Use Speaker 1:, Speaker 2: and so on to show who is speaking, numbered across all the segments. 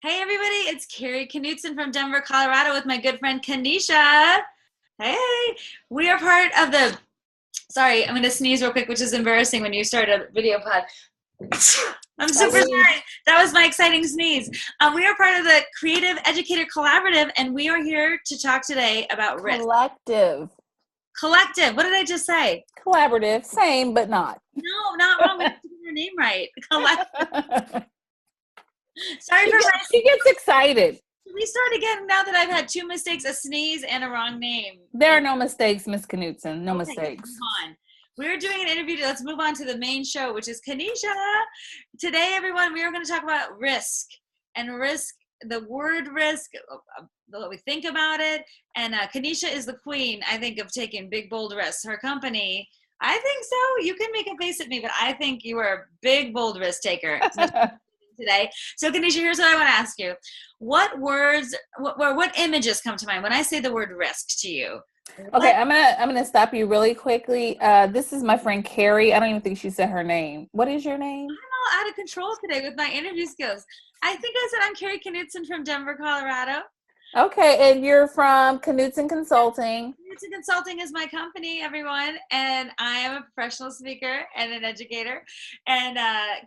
Speaker 1: Hey everybody, it's Kari Knutson from Denver, Colorado with my good friend Kanesha. Hey, we are part of the, sorry, I'm going to sneeze real quick, which is embarrassing when you start a video pod. I'm super sorry. That was my exciting sneeze. We are part of the Creative Educator Collaborative, and we are here to talk today about risk. Collective. What did I just say?
Speaker 2: Collaborative. Same, but not.
Speaker 1: No, not wrong. We have to get your name right. Collective. Sorry
Speaker 2: she gets excited.
Speaker 1: Can we start again now that I've had two mistakes, a sneeze and a wrong name?
Speaker 2: There are no mistakes, Miss Knutson. No mistakes.
Speaker 1: Come on. We're doing an interview. Let's move on to the main show, which is Kanesha. Today, everyone, we are going to talk about risk and risk, the word risk, what we think about it. And Kanesha is the queen, I think, of taking big, bold risks. Her company, I think so. You can make a face at me, but I think you are a big, bold risk taker. Today. So Kanesha, here's what I want to ask you. What words, what images come to mind when I say the word risk to you?
Speaker 2: Okay, I'm gonna stop you really quickly. This is my friend Kari. I don't even think she said her name. What is your name?
Speaker 1: I'm all out of control today with my interview skills. I think I said I'm Kari Knutson from Denver, Colorado.
Speaker 2: Okay, and you're from Knutson Consulting.
Speaker 1: Knutson Consulting is my company, everyone, and I am a professional speaker and an educator. And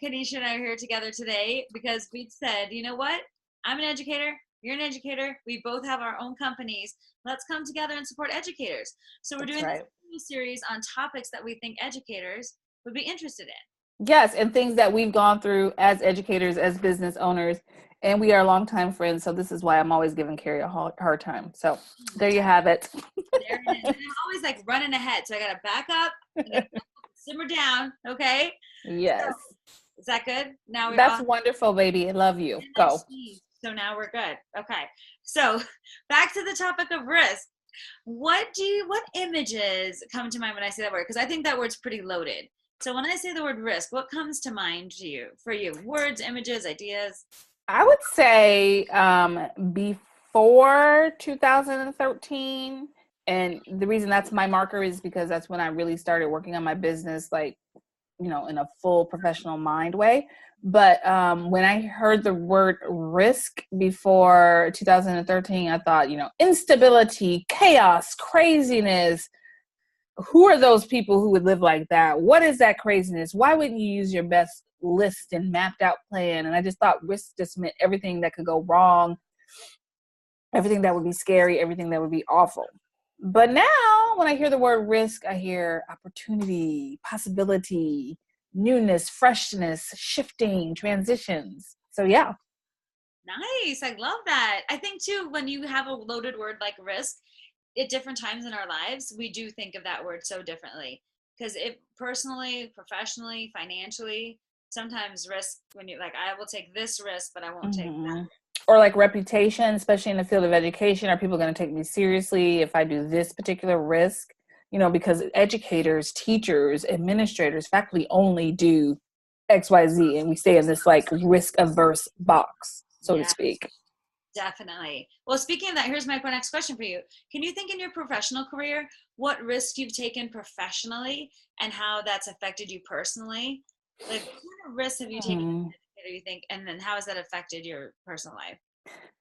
Speaker 1: Kanesha and I are here together today because we said, you know what? I'm an educator. You're an educator. We both have our own companies. Let's come together and support educators. So we're doing this series on topics that we think educators would be interested in.
Speaker 2: Yes, and things that we've gone through as educators, as business owners, and we are longtime friends. So this is why I'm always giving Kari a hard time. So there you have it.
Speaker 1: There it is. And I'm always like running ahead. So I got to back up, simmer down. Okay.
Speaker 2: Yes.
Speaker 1: So, is that good? Now we're
Speaker 2: That's wonderful, baby. I love you. Go.
Speaker 1: So now we're good. Okay. So back to the topic of risk. What images come to mind when I say that word? Because I think that word's pretty loaded. So when I say the word risk, what comes to mind to you, for you? Words, images, ideas?
Speaker 2: I would say before 2013. And the reason that's my marker is because that's when I really started working on my business, like, in a full professional mind way. But when I heard the word risk before 2013, I thought, instability, chaos, craziness. Who are those people who would live like that? What is that craziness? Why wouldn't you use your best list and mapped out plan? And I just thought risk just meant everything that could go wrong, everything that would be scary, everything that would be awful. But now when I hear the word risk, I hear opportunity, possibility, newness, freshness, shifting, transitions. So yeah.
Speaker 1: Nice. I love that. I think too, when you have a loaded word like risk, at different times in our lives, we do think of that word so differently. Because it personally, professionally, financially, sometimes risk, when you're like, I will take this risk, but I won't take that.
Speaker 2: Or like reputation, especially in the field of education. Are people going to take me seriously if I do this particular risk? Because educators, teachers, administrators, faculty only do XYZ, and we stay in this like risk averse box, so to speak.
Speaker 1: Definitely. Well, speaking of that, here's my next question for you. Can you think in your professional career, what risks you've taken professionally and how that's affected you personally? Like, what kind of risks have you taken, you think, and then how has that affected your personal life?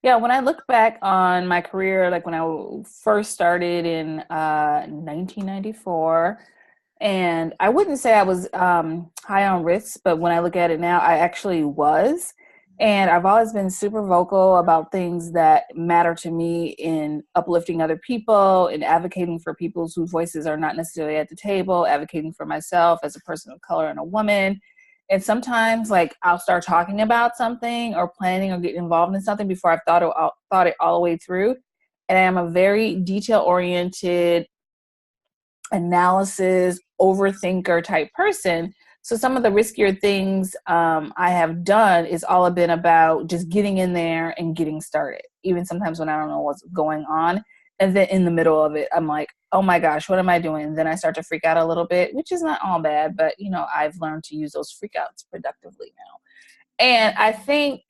Speaker 2: Yeah, when I look back on my career, like when I first started in 1994, and I wouldn't say I was high on risks, but when I look at it now, I actually was. And I've always been super vocal about things that matter to me in uplifting other people and advocating for people whose voices are not necessarily at the table, advocating for myself as a person of color and a woman. And sometimes like I'll start talking about something or planning or getting involved in something before I've thought it all the way through. And I'm a very detail-oriented, analysis, overthinker type person. So some of the riskier things I have done is all been about just getting in there and getting started, even sometimes when I don't know what's going on. And then in the middle of it, I'm like, oh my gosh, what am I doing? And then I start to freak out a little bit, which is not all bad, but I've learned to use those freak outs productively now. And I think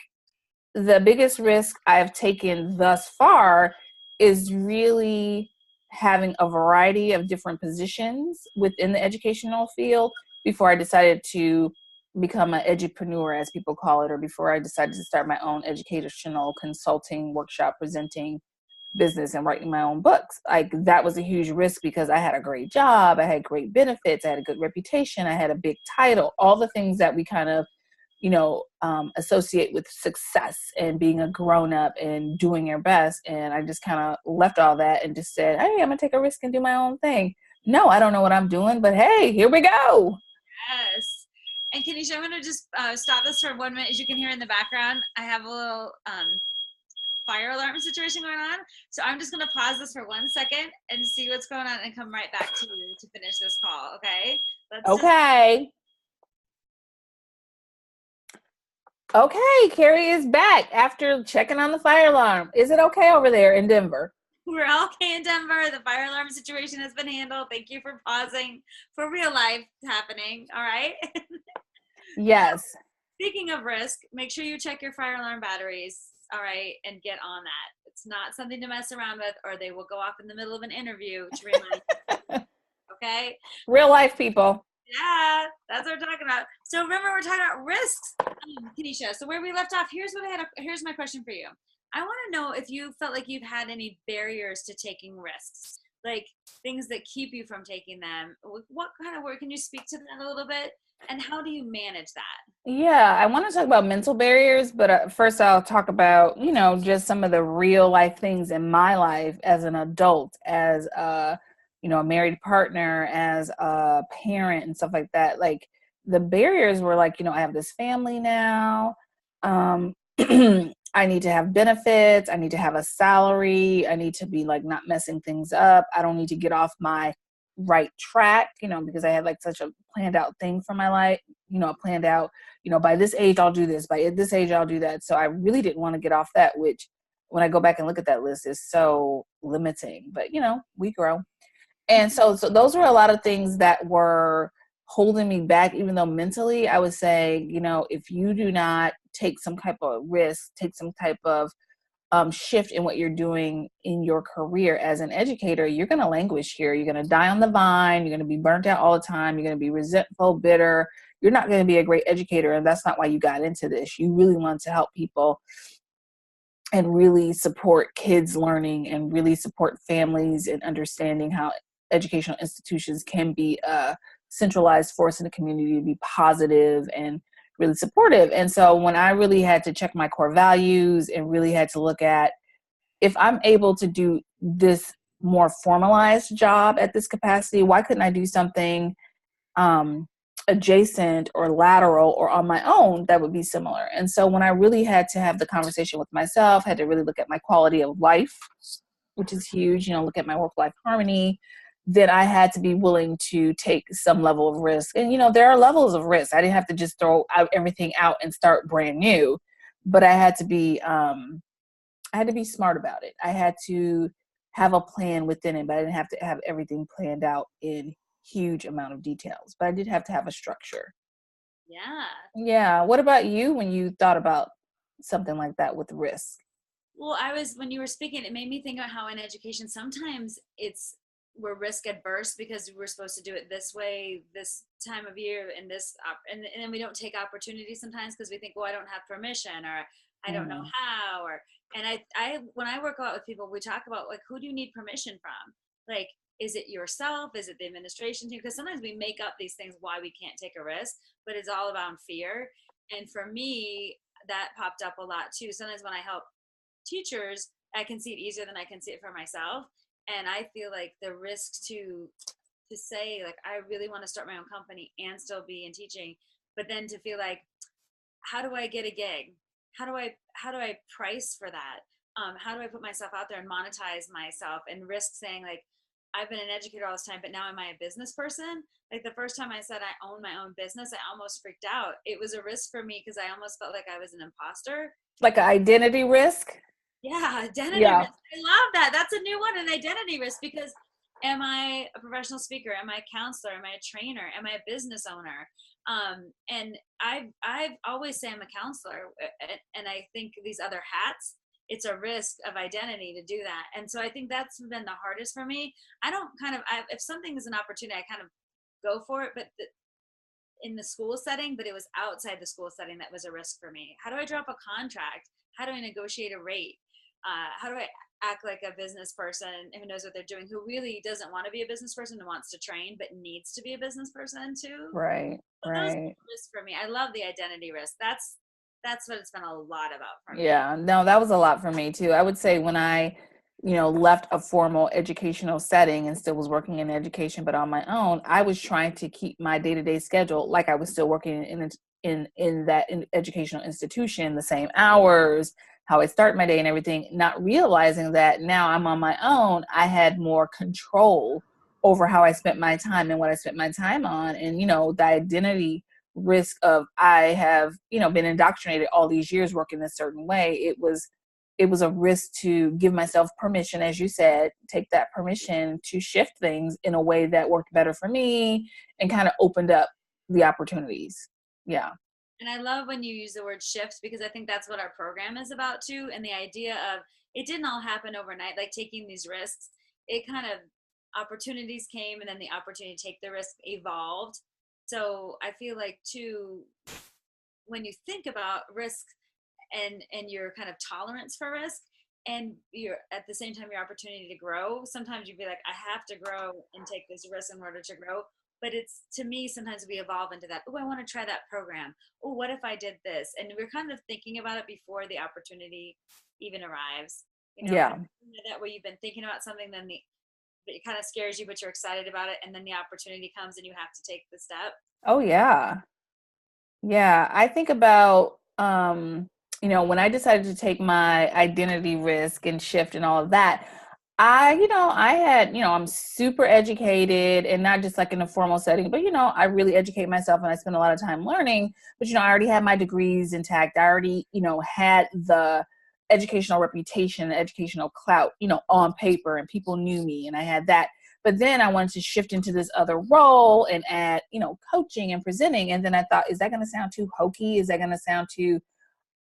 Speaker 2: the biggest risk I've taken thus far is really having a variety of different positions within the educational field before I decided to become an edupreneur, as people call it, or before I decided to start my own educational consulting, workshop presenting business and writing my own books. Like, that was a huge risk because I had a great job, I had great benefits, I had a good reputation, I had a big title, all the things that we kind of, associate with success and being a grown up and doing your best. And I just kind of left all that and just said, hey, I'm gonna take a risk and do my own thing. No, I don't know what I'm doing, but hey, here we go.
Speaker 1: Yes. And Kanesha, I'm going to just stop this for 1 minute. As you can hear in the background, I have a little fire alarm situation going on. So I'm just going to pause this for 1 second and see what's going on and come right back to you to finish this call. Okay?
Speaker 2: Okay, Kari is back after checking on the fire alarm. Is it okay over there in Denver?
Speaker 1: We're all okay in Denver. The fire alarm situation has been handled. Thank you for pausing for real life happening. All right?
Speaker 2: Yes.
Speaker 1: Speaking of risk, make sure you check your fire alarm batteries, all right, and get on that. It's not something to mess around with, or they will go off in the middle of an interview to remind you. Okay?
Speaker 2: Real life people.
Speaker 1: Yeah, that's what we're talking about. So remember, we're talking about risks, Kanesha. So where we left off, here's my question for you. I want to know if you felt like you've had any barriers to taking risks, like things that keep you from taking them. What kind of work can you speak to that a little bit? And how do you manage that?
Speaker 2: Yeah, I want to talk about mental barriers, but first I'll talk about, just some of the real life things in my life as an adult, as a married partner, as a parent and stuff like that. Like, the barriers were like, I have this family now. I need to have benefits. I need to have a salary. I need to be like not messing things up. I don't need to get off my right track, because I had like such a planned out thing for my life, planned out, by this age, I'll do this, by this age, I'll do that. So I really didn't want to get off that, which when I go back and look at that list is so limiting, but we grow. And so those were a lot of things that were holding me back, even though mentally I would say, if you do not take some type of risk, take some type of shift in what you're doing in your career as an educator, you're going to languish here. You're going to die on the vine. You're going to be burnt out all the time. You're going to be resentful, bitter. You're not going to be a great educator. And that's not why you got into this. You really want to help people and really support kids learning and really support families and understanding how educational institutions can be a centralized force in the community to be positive and really supportive. And so when I really had to check my core values and really had to look at, if I'm able to do this more formalized job at this capacity, why couldn't I do something adjacent or lateral or on my own that would be similar? And so when I really had to have the conversation with myself, had to really look at my quality of life, which is huge, look at my work-life harmony, then I had to be willing to take some level of risk. And, there are levels of risk. I didn't have to just throw everything out and start brand new, but I had to be smart about it. I had to have a plan within it, but I didn't have to have everything planned out in huge amount of details, but I did have to have a structure.
Speaker 1: Yeah.
Speaker 2: Yeah. What about you when you thought about something like that with risk?
Speaker 1: Well, when you were speaking, it made me think about how in education, sometimes we're risk adverse because we're supposed to do it this way, this time of year, and and then we don't take opportunities sometimes because we think, well, I don't have permission, or I don't know how, and I when I work out with people, we talk about like, who do you need permission from? Like, is it yourself? Is it the administration team? Because sometimes we make up these things why we can't take a risk, but it's all about fear. And for me, that popped up a lot too. Sometimes when I help teachers, I can see it easier than I can see it for myself. And I feel like the risk to say like, I really want to start my own company and still be in teaching, but then to feel like, how do I get a gig? How do I price for that? How do I put myself out there and monetize myself and risk saying like, I've been an educator all this time, but now am I a business person? Like the first time I said I own my own business, I almost freaked out. It was a risk for me because I almost felt like I was an imposter.
Speaker 2: Like an identity risk?
Speaker 1: Yeah, identity risk. I love that. That's a new one, an identity risk, because am I a professional speaker? Am I a counselor? Am I a trainer? Am I a business owner? And I've always say I'm a counselor, and I think these other hats, it's a risk of identity to do that. And so I think that's been the hardest for me. I don't if something is an opportunity, I kind of go for it, but in the school setting, but it was outside the school setting that was a risk for me. How do I drop a contract? How do I negotiate a rate? How do I act like a business person who knows what they're doing, who really doesn't want to be a business person and wants to train, but needs to be a business person too?
Speaker 2: Right.
Speaker 1: So those are risks for me. I love the identity risk. That's what it's been a lot about for me.
Speaker 2: Yeah, no, that was a lot for me too. I would say when I, left a formal educational setting and still was working in education, but on my own, I was trying to keep my day-to-day schedule like I was still working in that educational institution, the same hours, how I start my day and everything, not realizing that now I'm on my own, I had more control over how I spent my time and what I spent my time on. And, the identity risk of I have, been indoctrinated all these years working a certain way. It was a risk to give myself permission, as you said, take that permission to shift things in a way that worked better for me and kind of opened up the opportunities. Yeah.
Speaker 1: And I love when you use the word shift, because I think that's what our program is about too. And the idea of it didn't all happen overnight, like taking these risks. It kind of opportunities came, and then the opportunity to take the risk evolved. So I feel like too, when you think about risk and your kind of tolerance for risk, and you're at the same time your opportunity to grow, sometimes you'd be like, I have to grow and take this risk in order to grow. But it's, to me, sometimes we evolve into that. Oh, I want to try that program. Oh, what if I did this? And we're kind of thinking about it before the opportunity even arrives.
Speaker 2: Yeah.
Speaker 1: That way you've been thinking about something, then it kind of scares you, but you're excited about it, and then the opportunity comes and you have to take the step.
Speaker 2: Oh yeah. Yeah, I think about when I decided to take my identity risk and shift and all of that, I had, I'm super educated, and not just like in a formal setting, but I really educate myself and I spend a lot of time learning. But I already had my degrees intact. I already, had the educational reputation, educational clout, on paper, and people knew me, and I had that. But then I wanted to shift into this other role and add, coaching and presenting. And then I thought, is that going to sound too hokey? Is that going to sound too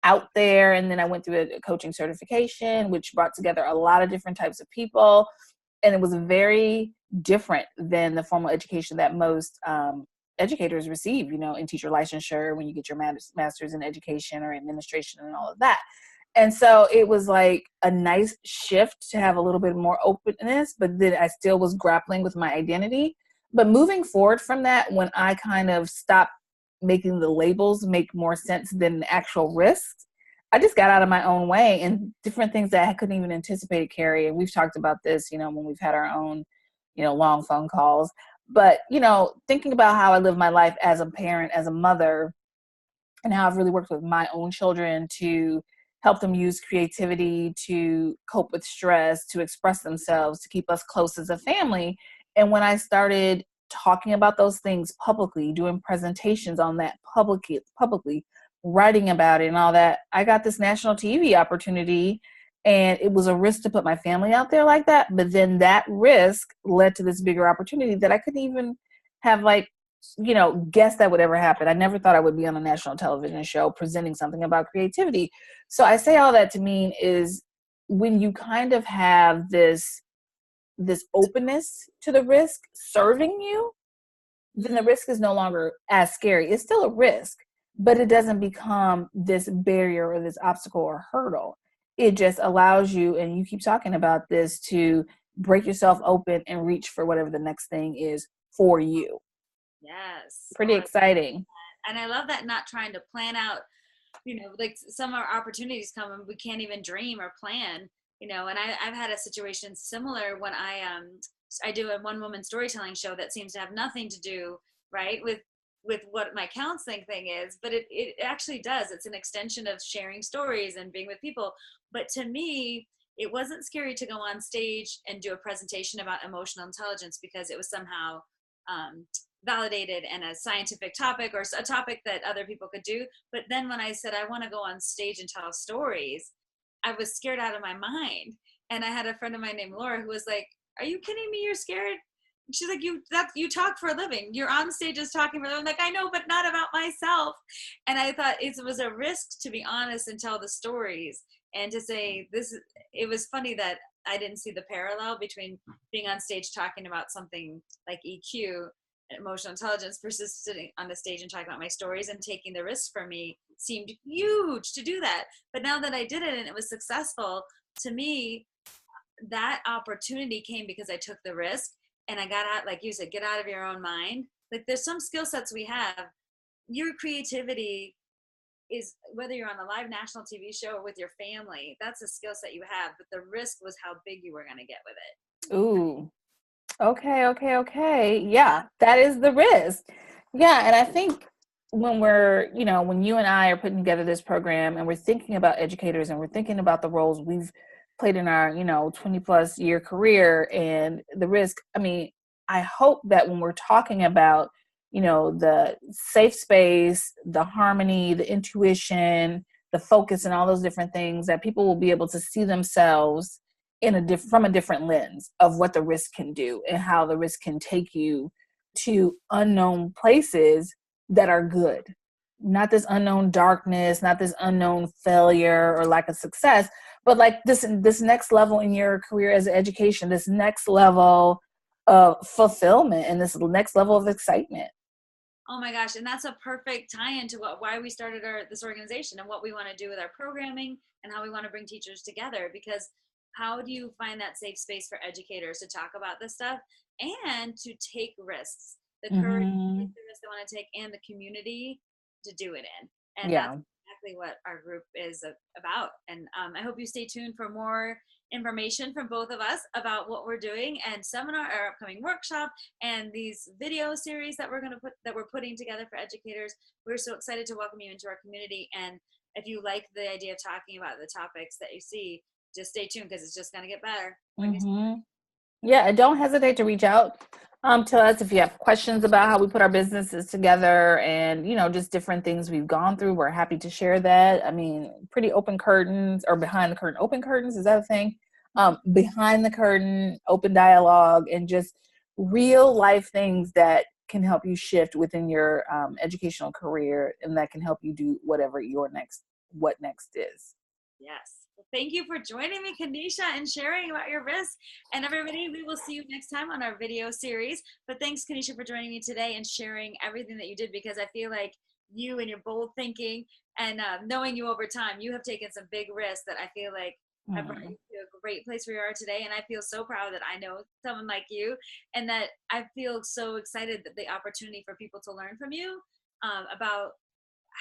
Speaker 2: out there? And then I went through a coaching certification, which brought together a lot of different types of people. And it was very different than the formal education that most educators receive, in teacher licensure, when you get your master's in education or administration and all of that. And so it was like a nice shift to have a little bit more openness, but then I still was grappling with my identity. But moving forward from that, when I kind of stopped making the labels make more sense than the actual risks, I just got out of my own way, and different things that I couldn't even anticipate, Carrie. And we've talked about this, when we've had our own, long phone calls. But, thinking about how I live my life as a parent, as a mother, and how I've really worked with my own children to help them use creativity to cope with stress, to express themselves, to keep us close as a family. And when I started talking about those things publicly, doing presentations on that publicly, writing about it and all that, I got this national TV opportunity. And it was a risk to put my family out there like that. But then that risk led to this bigger opportunity that I couldn't even have guess that would ever happen. I never thought I would be on a national television show presenting something about creativity. So I say all that to mean is, when you kind of have this openness to the risk serving you, then the risk is no longer as scary. It's still a risk, but it doesn't become this barrier or this obstacle or hurdle. It just allows you, and you keep talking about this, to break yourself open and reach for whatever the next thing is for you.
Speaker 1: Yes.
Speaker 2: Pretty exciting.
Speaker 1: And I love that, not trying to plan out, like some of our opportunities come and we can't even dream or plan, and I've had a situation similar when I do a one-woman storytelling show that seems to have nothing to do, right, with what my counseling thing is, but it actually does. It's an extension of sharing stories and being with people. But to me, it wasn't scary to go on stage and do a presentation about emotional intelligence, because it was somehow validated and a scientific topic, or a topic that other people could do. But then when I said I want to go on stage and tell stories, I was scared out of my mind. And I had a friend of mine named Laura who was like, are you kidding me? You're scared? She's like, you talk for a living. You're on stages talking for a living. I'm like, I know, but not about myself. And I thought it was a risk to be honest and tell the stories, and to say this. It was funny that I didn't see the parallel between being on stage talking about something like EQ emotional intelligence versus sitting on the stage and talking about my stories, and taking the risk for me seemed huge to do that. But now that I did it and it was successful, to me, that opportunity came because I took the risk and I got out, like you said, get out of your own mind. Like there's some skill sets we have. Your creativity is, whether you're on the live national TV show or with your family, that's a skill set you have. But the risk was how big you were going to get with it.
Speaker 2: Ooh. Okay. Yeah, that is the risk. Yeah, and I think when when you and I are putting together this program and we're thinking about educators and we're thinking about the roles we've played in our, 20 plus year career and the risk, I mean, I hope that when we're talking about, the safe space, the harmony, the intuition, the focus and all those different things, that people will be able to see themselves from a different lens of what the risk can do and how the risk can take you to unknown places that are good. Not this unknown darkness, not this unknown failure or lack of success, but like this next level in your career as an education, this next level of fulfillment and this next level of excitement.
Speaker 1: Oh my gosh. And that's a perfect tie-in to why we started this organization and what we want to do with our programming and how we want to bring teachers together. Because how do you find that safe space for educators to talk about this stuff and to take risks, the courage to take the risks they want to take, and the community to do it in? And that's exactly what our group is about. And I hope you stay tuned for more information from both of us about what we're doing, and our upcoming workshop, and these video series that we're putting together for educators. We're so excited to welcome you into our community. And if you like the idea of talking about the topics that you see, just stay tuned, because it's just going to get better.
Speaker 2: Yeah, and don't hesitate to reach out to us if you have questions about how we put our businesses together and, just different things we've gone through. We're happy to share that. I mean, pretty open curtains, or behind the curtain, open curtains, is that a thing? Behind the curtain, open dialogue, and just real life things that can help you shift within your educational career, and that can help you do whatever what next is.
Speaker 1: Yes. Thank you for joining me, Kanesha, and sharing about your risk. And everybody, we will see you next time on our video series. But thanks, Kanesha, for joining me today and sharing everything that you did, because I feel like you and your bold thinking and knowing you over time, you have taken some big risks that I feel like have brought you to a great place where you are today. And I feel so proud that I know someone like you, and that I feel so excited that the opportunity for people to learn from you about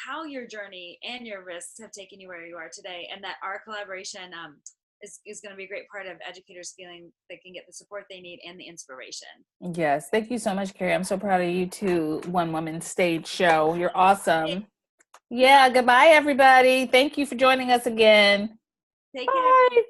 Speaker 1: how your journey and your risks have taken you where you are today, and that our collaboration is going to be a great part of educators feeling they can get the support they need and the inspiration.
Speaker 2: Yes. Thank you so much, Kari. I'm so proud of you too. One Woman Stage Show. You're awesome. Yeah. Goodbye, everybody. Thank you for joining us again.
Speaker 1: Take care.
Speaker 2: Bye.